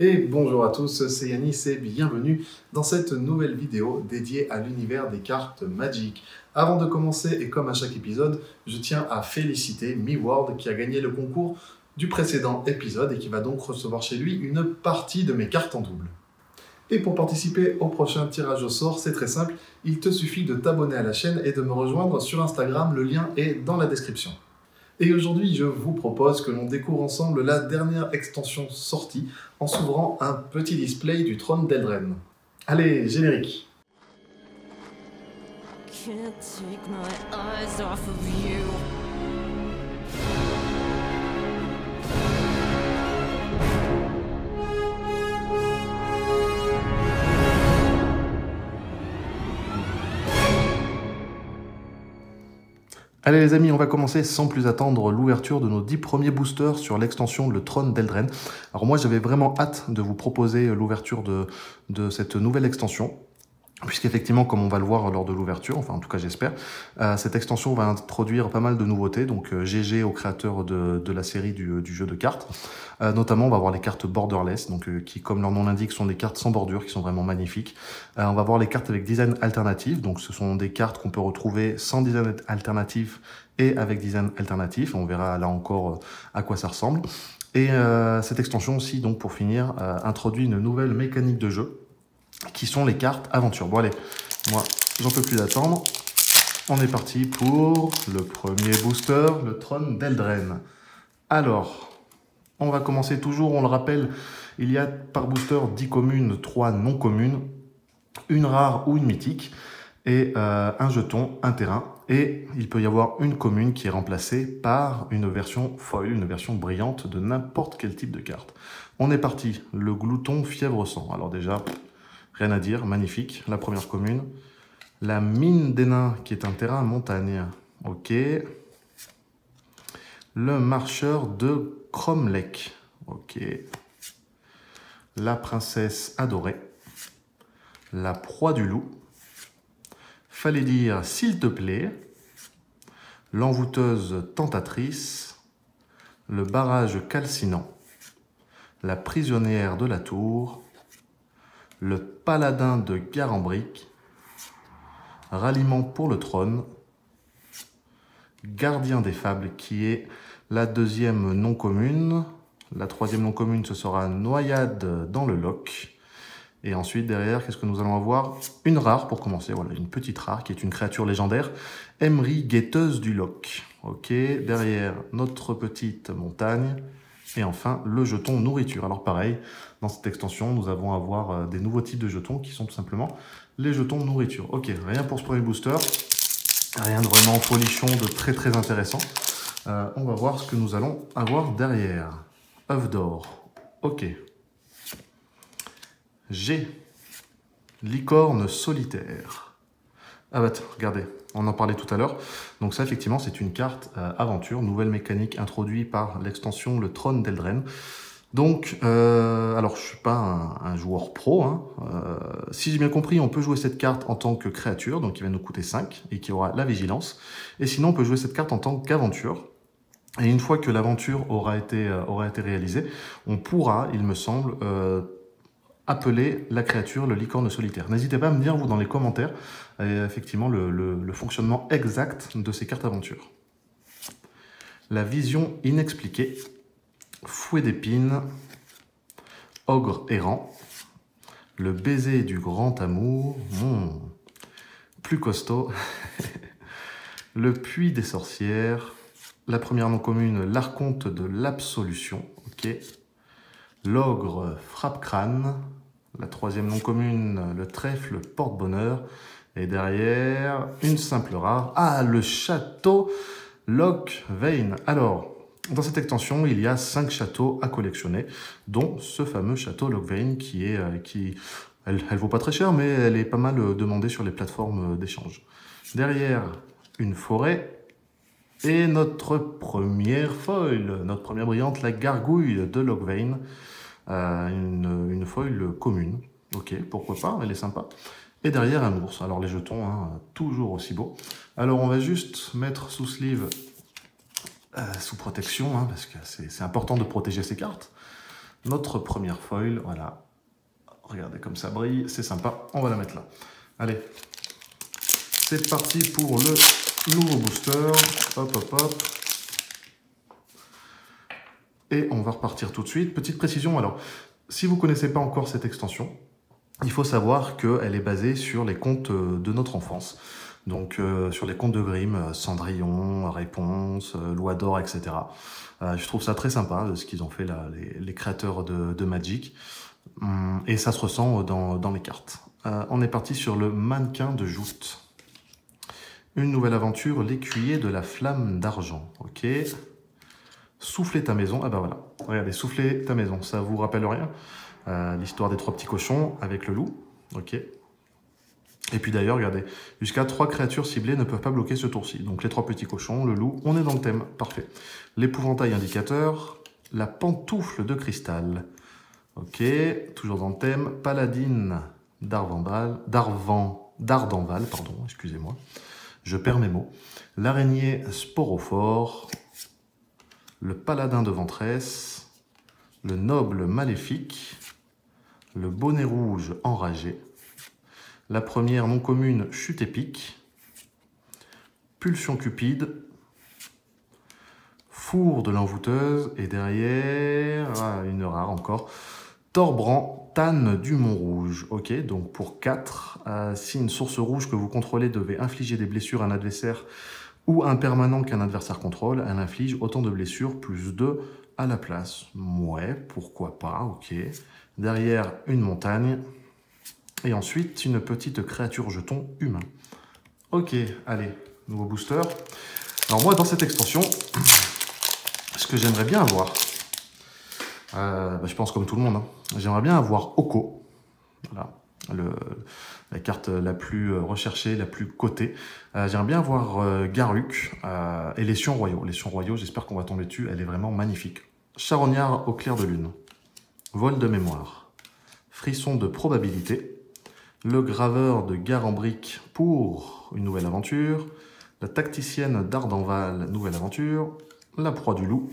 Et bonjour à tous, c'est Yanis et bienvenue dans cette nouvelle vidéo dédiée à l'univers des cartes Magic. Avant de commencer, et comme à chaque épisode, je tiens à féliciter MeWard qui a gagné le concours du précédent épisode et qui va donc recevoir chez lui une partie de mes cartes en double. Et pour participer au prochain tirage au sort, c'est très simple, il te suffit de t'abonner à la chaîne et de me rejoindre sur Instagram, le lien est dans la description. Et aujourd'hui, je vous propose que l'on découvre ensemble la dernière extension sortie en s'ouvrant un petit display du trône d'Eldraine. Allez, générique! Can't take my eyes off of you. Allez les amis, on va commencer sans plus attendre l'ouverture de nos 10 premiers boosters sur l'extension Le Trône d'Eldraine. Alors moi j'avais vraiment hâte de vous proposer l'ouverture de cette nouvelle extension. Puisqu'effectivement, comme on va le voir lors de l'ouverture, enfin en tout cas j'espère, cette extension va introduire pas mal de nouveautés, donc GG aux créateurs de la série du jeu de cartes. Notamment, on va voir les cartes borderless, donc qui, comme leur nom l'indique, sont des cartes sans bordure, qui sont vraiment magnifiques. On va voir les cartes avec design alternatif, donc ce sont des cartes qu'on peut retrouver sans design alternatif et avec design alternatif. On verra là encore à quoi ça ressemble. Et cette extension aussi, donc pour finir, introduit une nouvelle mécanique de jeu, qui sont les cartes aventure. Bon allez, moi j'en peux plus d'attendre. On est parti pour le premier booster, le Trône d'Eldraine. Alors, on va commencer toujours, on le rappelle, il y a par booster 10 communes, 3 non communes, une rare ou une mythique, et un jeton, un terrain. Et il peut y avoir une commune qui est remplacée par une version foil, une version brillante de n'importe quel type de carte. On est parti, le glouton fièvre sang. Alors déjà, rien à dire, magnifique. La première commune. La mine des nains, qui est un terrain montagne. Ok. Le marcheur de Cromlech. Ok. La princesse adorée. La proie du loup. Fallait dire s'il te plaît. L'envoûteuse tentatrice. Le barrage calcinant. La prisonnière de la tour. Le paladin de Garambrique, Ralliement pour le trône, Gardien des fables qui est la deuxième non commune, la troisième non commune ce sera Noyade dans le loch, et ensuite derrière qu'est-ce que nous allons avoir? Une rare pour commencer, voilà une petite rare qui est une créature légendaire, Emery guetteuse du loch, ok, derrière notre petite montagne, et enfin, le jeton nourriture. Alors pareil, dans cette extension, nous allons avoir des nouveaux types de jetons qui sont tout simplement les jetons nourriture. Ok, rien pour ce premier booster. Rien de vraiment folichon, de très très intéressant. On va voir ce que nous allons avoir derrière. œuf d'or. Ok. G. Licorne solitaire. Ah bah regardez, on en parlait tout à l'heure. Donc ça, effectivement, c'est une carte aventure, nouvelle mécanique introduite par l'extension Le Trône d'Eldraine. Donc, alors je suis pas un joueur pro, hein. Si j'ai bien compris, on peut jouer cette carte en tant que créature, donc qui va nous coûter 5, et qui aura la vigilance. Et sinon, on peut jouer cette carte en tant qu'aventure. Et une fois que l'aventure aura été réalisée, on pourra, il me semble, appeler la créature le licorne solitaire. N'hésitez pas à me dire, vous, dans les commentaires, effectivement, le fonctionnement exact de ces cartes aventures. La vision inexpliquée, fouet d'épines, ogre errant, le baiser du grand amour, plus costaud, le puits des sorcières, la première non commune, l'archonte de l'absolution, ok, l'ogre frappe-crâne, la troisième non commune, le trèfle porte-bonheur, et derrière, une simple rare. Ah, le château Locthwain. Alors, dans cette extension, il y a 5 châteaux à collectionner, dont ce fameux château Locthwain elle vaut pas très cher, mais elle est pas mal demandée sur les plateformes d'échange. Derrière, une forêt et notre première foil, notre première brillante, la gargouille de Locthwain. Une foil commune. Ok, pourquoi pas, elle est sympa. Et derrière un ours. Alors les jetons, hein, toujours aussi beaux. Alors on va juste mettre sous sleeve, sous protection, hein, parce que c'est important de protéger ces cartes. notre première foil. Voilà. Regardez comme ça brille, c'est sympa. On va la mettre là. Allez, c'est parti pour le nouveau booster. Hop, hop, hop. Et on va repartir tout de suite. Petite précision, alors, si vous ne connaissez pas encore cette extension, il faut savoir qu'elle est basée sur les contes de notre enfance. Donc, sur les contes de Grimm, Cendrillon, Réponse, Loi d'Or, etc. Je trouve ça très sympa, ce qu'ils ont fait là, les créateurs de Magic. Et ça se ressent dans les cartes. On est parti sur le mannequin de joute. Une nouvelle aventure, l'écuyer de la flamme d'argent. Ok. Souffler ta maison. Ah bah voilà. Regardez, souffler ta maison. Ça vous rappelle rien? L'histoire des 3 petits cochons avec le loup. Ok. Et puis d'ailleurs, regardez, jusqu'à 3 créatures ciblées ne peuvent pas bloquer ce tour-ci. Donc les 3 petits cochons, le loup, on est dans le thème. Parfait. L'épouvantail indicateur, la pantoufle de cristal. Ok, toujours dans le thème. Paladine d'Ardenval, pardon, excusez-moi. Je perds mes mots. L'araignée sporophore. Le paladin de ventresse. Le noble maléfique. Le bonnet rouge enragé. La première non commune, chute épique. Pulsion cupide. Four de l'envoûteuse. Et derrière, une rare encore. Torbrand, Tanne du Mont-Rouge. Ok, donc pour 4, si une source rouge que vous contrôlez devait infliger des blessures à un adversaire ou un permanent qu'un adversaire contrôle, elle inflige autant de blessures, plus 2 à la place. Ouais, pourquoi pas, ok. Derrière, une montagne. Et ensuite, une petite créature jeton humain. Ok, allez, nouveau booster. Alors moi, dans cette extension, ce que j'aimerais bien avoir, je pense comme tout le monde, hein, j'aimerais bien avoir Oko. Voilà, la carte la plus recherchée, la plus cotée. J'aimerais bien avoir Garruk et les Sions Royaux. Les Sions Royaux, j'espère qu'on va tomber dessus, elle est vraiment magnifique. Charognard au clair de lune. Vol de mémoire. Frisson de probabilité. Le graveur de Garambrique pour une nouvelle aventure. La tacticienne d'Ardenval, nouvelle aventure. La proie du loup.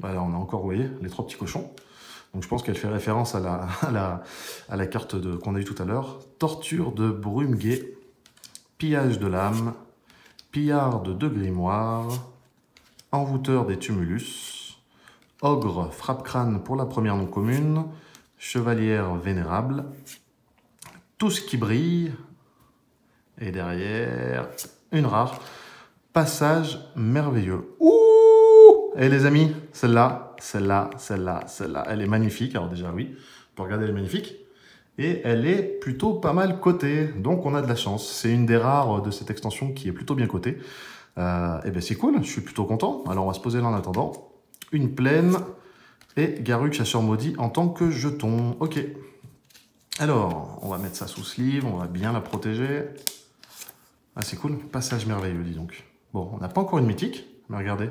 Là, on a encore, vous voyez, les 3 petits cochons. Donc je pense qu'elle fait référence à la carte qu'on a eue tout à l'heure. Torture de Brumeguet. Pillage de l'âme. Pillarde de grimoire. Envoûteur des tumulus. Ogre frappe-crâne pour la première non commune. Chevalière vénérable. Tout ce qui brille. Et derrière, une rare. Passage merveilleux. Ouh! Et les amis, celle-là, elle est magnifique. Alors déjà, oui, pour regarder, elle est magnifique. Et elle est plutôt pas mal cotée. Donc, on a de la chance. C'est une des rares de cette extension qui est plutôt bien cotée. Et ben c'est cool, je suis plutôt content. Alors, on va se poser là en attendant. Une plaine et Garruk, chasseur maudit en tant que jeton. Ok. Alors, on va mettre ça sous sleeve, on va bien la protéger. Ah, c'est cool. Passage merveilleux, dis donc. Bon, on n'a pas encore une mythique, mais regardez.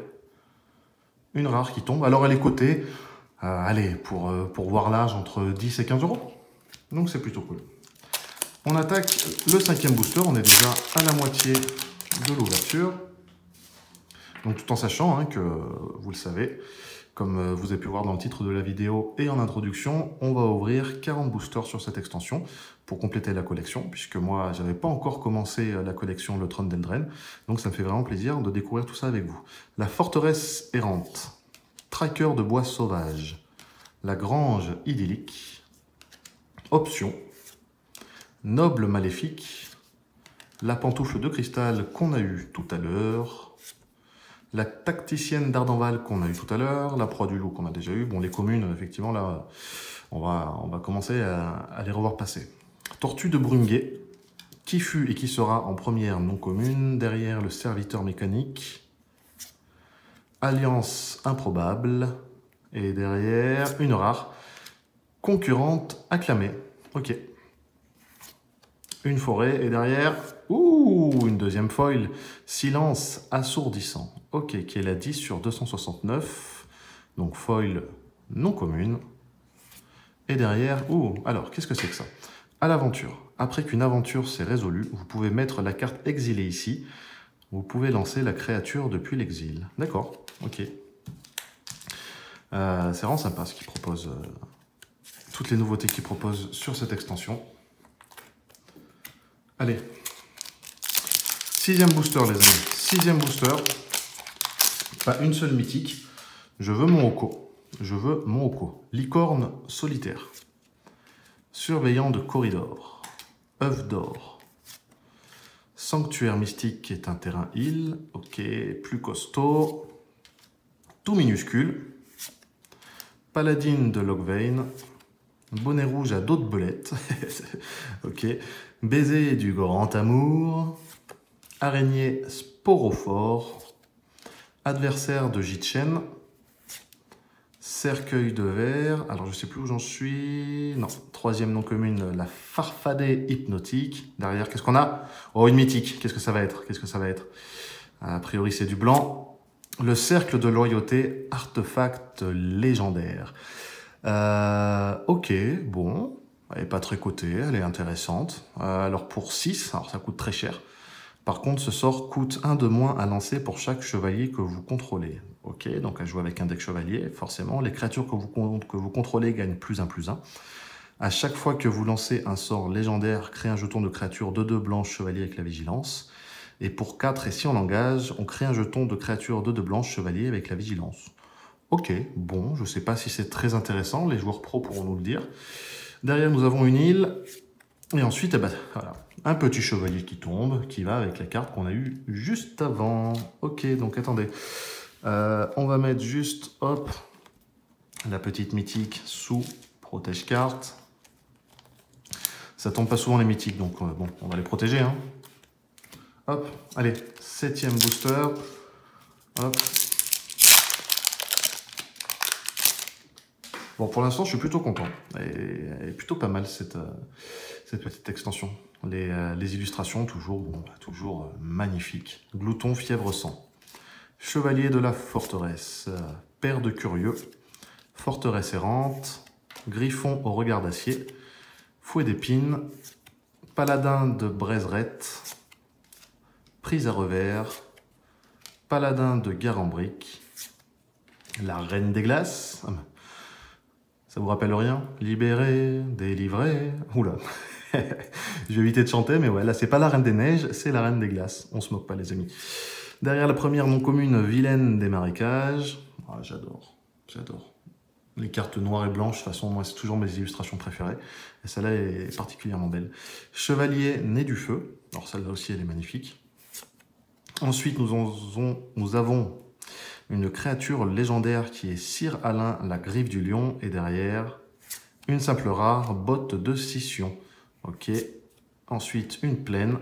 Une rare qui tombe. Alors, elle est cotée, allez, pour voir l'âge, entre 10 et 15 €. Donc, c'est plutôt cool. On attaque le 5e booster. On est déjà à la moitié de l'ouverture. Donc, tout en sachant que, vous le savez, comme vous avez pu voir dans le titre de la vidéo et en introduction, on va ouvrir 40 boosters sur cette extension pour compléter la collection, puisque moi, je n'avais pas encore commencé la collection Le Trône d'Eldraine, donc ça me fait vraiment plaisir de découvrir tout ça avec vous. La forteresse errante, tracker de bois sauvage, la grange idyllique, option, noble maléfique, la pantoufle de cristal qu'on a eu tout à l'heure, la tacticienne d'Ardenval qu'on a eu tout à l'heure, la proie du loup qu'on a déjà eu. Bon, les communes, effectivement, là, on va commencer à les revoir passer. Tortue de Brumeguet, qui fut et qui sera en première non commune. Derrière, le serviteur mécanique. Alliance improbable. Et derrière, une rare. Concurrente acclamée. Ok. Une forêt. Et derrière, une deuxième foil. Silence assourdissant. Ok, qui est la 10 sur 269. Donc foil non commune. Et derrière, alors, qu'est-ce que c'est que ça? À l'aventure. Après qu'une aventure s'est résolue, vous pouvez mettre la carte exilée ici. Vous pouvez lancer la créature depuis l'exil. D'accord, ok. C'est vraiment sympa ce qu'il propose toutes les nouveautés qu'ils proposent sur cette extension. Allez, 6e booster les amis, 6e booster, pas une seule mythique, je veux mon Oko, licorne solitaire, surveillant de corridor, œuf d'or, sanctuaire mystique qui est un terrain heal, ok, plus costaud, tout minuscule, paladine de Loghain, bonnet rouge à dos de belette, ok, baiser du grand amour, araignée sporophore, adversaire de Jitchen, cercueil de verre, alors je sais plus où j'en suis, non, 3e non commune, la farfadée hypnotique, derrière qu'est-ce qu'on a? Oh, une mythique, qu'est-ce que ça va être? A priori c'est du blanc, le cercle de loyauté, artefact légendaire. Ok, bon, elle n'est pas très cotée, elle est intéressante. Alors pour 6, alors ça coûte très cher. Par contre, ce sort coûte 1 de moins à lancer pour chaque chevalier que vous contrôlez. Ok, donc à jouer avec un deck chevalier, forcément. Les créatures que vous contrôlez gagnent +1/+1. À chaque fois que vous lancez un sort légendaire, créez un jeton de créature 2/2 blanche chevalier avec la vigilance. Et pour 4, et si on engage, on crée un jeton de créature 2/2 blanche chevalier avec la vigilance. Ok, bon, je ne sais pas si c'est très intéressant, les joueurs pros pourront nous le dire. Derrière, nous avons une île, et ensuite, eh ben, voilà, un petit chevalier qui tombe, qui va avec la carte qu'on a eue juste avant. Ok, donc attendez, on va mettre juste, hop, la petite mythique sous protège carte. Ça tombe pas souvent les mythiques, donc bon, on va les protéger, hein. Hop, allez, 7e booster, hop. Bon, pour l'instant, je suis plutôt content. Elle est plutôt pas mal, cette petite extension. Les illustrations, toujours magnifiques. Glouton, fièvre, sang. Chevalier de la forteresse. Père de curieux. Forteresse errante. Griffon au regard d'acier. Fouet d'épines. Paladin de Braiserette. Prise à revers. Paladin de Garambrique. La reine des glaces. Ça vous rappelle rien? Libéré, délivré. Oula. Je vais éviter de chanter, mais ouais, là, c'est pas la reine des neiges, c'est la reine des glaces. On se moque pas, les amis. Derrière la première non commune, vilaine des marécages. Ah, j'adore. Les cartes noires et blanches, de toute façon, moi, c'est toujours mes illustrations préférées. Et celle-là est particulièrement belle. Chevalier né du feu. Alors, celle-là aussi, elle est magnifique. Ensuite, nous avons une créature légendaire qui est Sir Alain, la griffe du lion, et derrière, une simple rare, botte de scission. Ok. Ensuite, une plaine.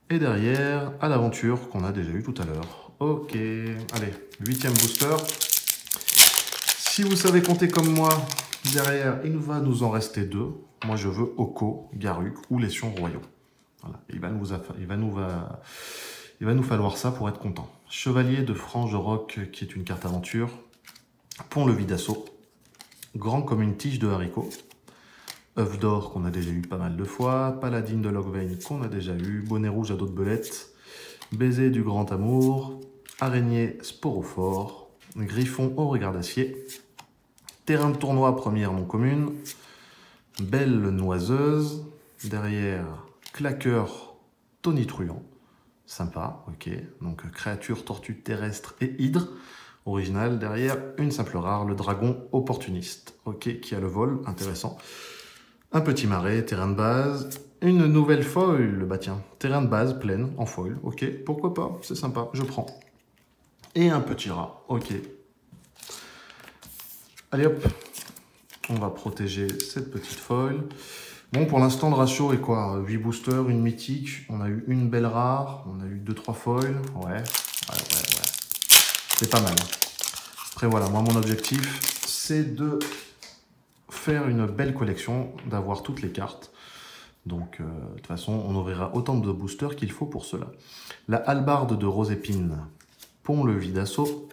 Et derrière, à l'aventure qu'on a déjà eu tout à l'heure. Ok. Allez, 8e booster. Si vous savez compter comme moi, derrière, il va nous en rester 2. Moi, je veux Oko, Garruk ou les Sions Royaux. Voilà. Il va nous falloir ça pour être content. Chevalier de Frange Roc, qui est une carte aventure. Pont-levis d'assaut. Grand comme une tige de haricot. œuf d'or qu'on a déjà eu pas mal de fois. Paladine de Loghain qu'on a déjà eu. Bonnet rouge à dos de belette. Baiser du grand amour. Araignée sporophore. Griffon au regard d'acier. Terrain de tournoi première non commune. Belle noiseuse. Derrière, claqueur tonitruant. Sympa, ok. Donc créature, tortue terrestre et hydre. Original. Derrière, une simple rare, le dragon opportuniste. Ok, qui a le vol, intéressant. Un petit marais, terrain de base. Une nouvelle foil, bah tiens, terrain de base, pleine, en foil. Ok, pourquoi pas, c'est sympa, je prends. Et un petit rat, ok. Allez hop, on va protéger cette petite foil. Bon, pour l'instant, le ratio est quoi? 8 boosters, une mythique, on a eu une belle rare, on a eu 2-3 foils. Ouais. C'est pas mal. Après, voilà, moi, mon objectif, c'est de faire une belle collection, d'avoir toutes les cartes. Donc, de toute façon, on ouvrira autant de boosters qu'il faut pour cela. La hallebarde de Rosépine, pont-levis d'assaut,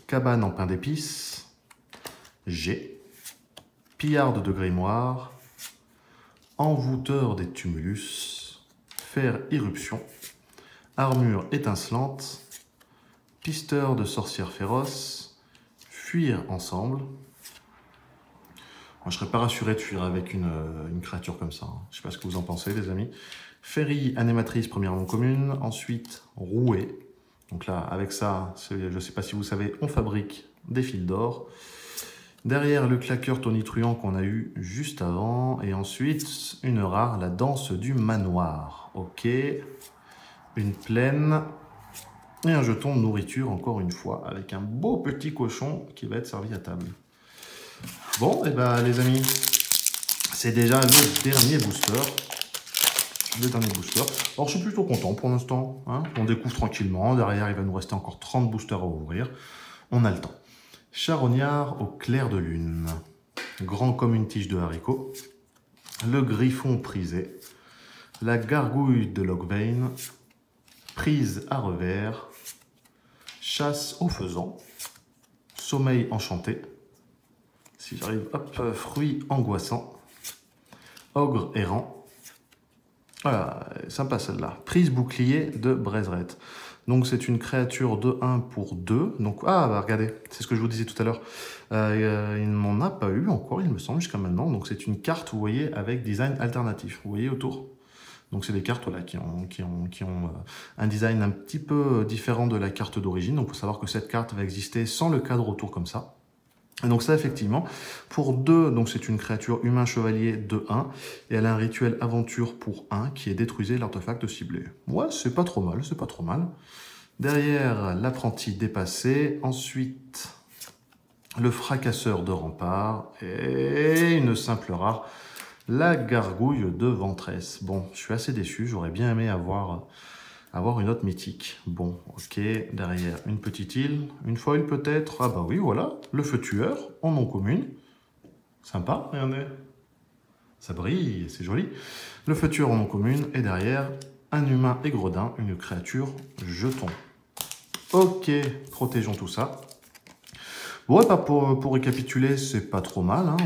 cabane en pain d'épices, G, pillarde de grimoire, envoûteur des tumulus, faire irruption, armure étincelante, pisteur de sorcières féroces, fuir ensemble, je serais pas rassuré de fuir avec une créature comme ça. Hein. Je sais pas ce que vous en pensez, les amis. Ferry, animatrice, première non commune. Ensuite, rouée. Donc là, avec ça, je sais pas si vous savez, on fabrique des fils d'or. Derrière, le claqueur tonitruant qu'on a eu juste avant. Et ensuite, une rare, la danse du manoir. Ok. Une plaine. Et un jeton de nourriture, encore une fois, avec un beau petit cochon qui va être servi à table. Bon, et ben les amis, c'est déjà le dernier booster. Alors, je suis plutôt content pour l'instant. Hein. On découvre tranquillement. Derrière, il va nous rester encore 30 boosters à ouvrir. On a le temps. Charognard au clair de lune. Grand comme une tige de haricot. Le griffon prisé. La gargouille de Logvain. Prise à revers. Chasse au faisan. Sommeil enchanté. Si j'arrive, hop, fruit angoissant. Ogre errant. Voilà, sympa celle-là. Prise bouclier de Brezret. Donc c'est une créature de 1 pour 2. Donc, bah, regardez, c'est ce que je vous disais tout à l'heure. Il ne m'en a pas eu encore, il me semble, jusqu'à maintenant. Donc c'est une carte, vous voyez, avec design alternatif. Vous voyez autour. Donc c'est des cartes voilà, qui ont un design un petit peu différent de la carte d'origine. Donc il faut savoir que cette carte va exister sans le cadre autour comme ça. Et donc ça, effectivement, pour 2, donc c'est une créature humain-chevalier de 1, et elle a un rituel aventure pour 1 qui est détruisez l'artefact ciblé. Ouais, c'est pas trop mal, c'est pas trop mal. Derrière, l'apprenti dépassé, ensuite le fracasseur de rempart, et une simple rare, la gargouille de Ventress. Bon, je suis assez déçu, j'aurais bien aimé avoir une autre mythique. Bon, ok, derrière une petite île, une foil peut-être. Ah bah oui, voilà, le feu tueur en non commune. Sympa, regardez. Ça brille, c'est joli. Le feu tueur en non commune, et derrière, un humain égredin, une créature jeton. Ok, protégeons tout ça. Bon, et pas pour récapituler, c'est pas trop mal. Hein.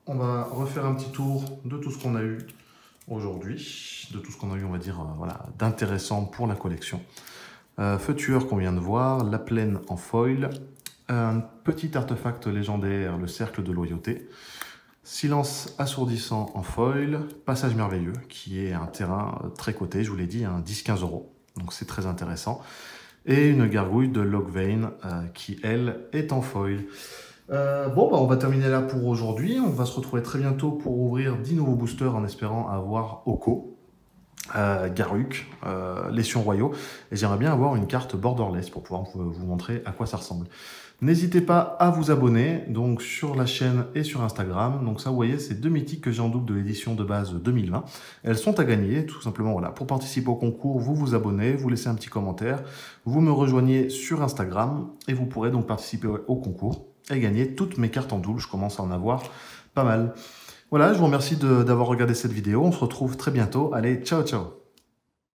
On va refaire un petit tour de tout ce qu'on a eu aujourd'hui, de tout ce qu'on a eu, on va dire, voilà, d'intéressant pour la collection. Feu tueur qu'on vient de voir, la plaine en foil, un petit artefact légendaire, le cercle de loyauté, silence assourdissant en foil, passage merveilleux, qui est un terrain très coté, je vous l'ai dit, hein, 10-15 €, donc c'est très intéressant, et une gargouille de Logvain qui, elle, est en foil. Bon, bah, on va terminer là pour aujourd'hui. On va se retrouver très bientôt pour ouvrir 10 nouveaux boosters en espérant avoir Oko, Garruk, les Sions Royaux. Et j'aimerais bien avoir une carte borderless pour pouvoir vous montrer à quoi ça ressemble. N'hésitez pas à vous abonner donc sur la chaîne et sur Instagram. Donc ça, vous voyez, c'est 2 mythiques que j'ai en double de l'édition de base 2020. Elles sont à gagner, tout simplement. Voilà, pour participer au concours, vous vous abonnez, vous laissez un petit commentaire, vous me rejoignez sur Instagram et vous pourrez donc participer au concours et gagner toutes mes cartes en double. Je commence à en avoir pas mal. Voilà, je vous remercie d'avoir regardé cette vidéo. On se retrouve très bientôt. Allez, ciao, ciao!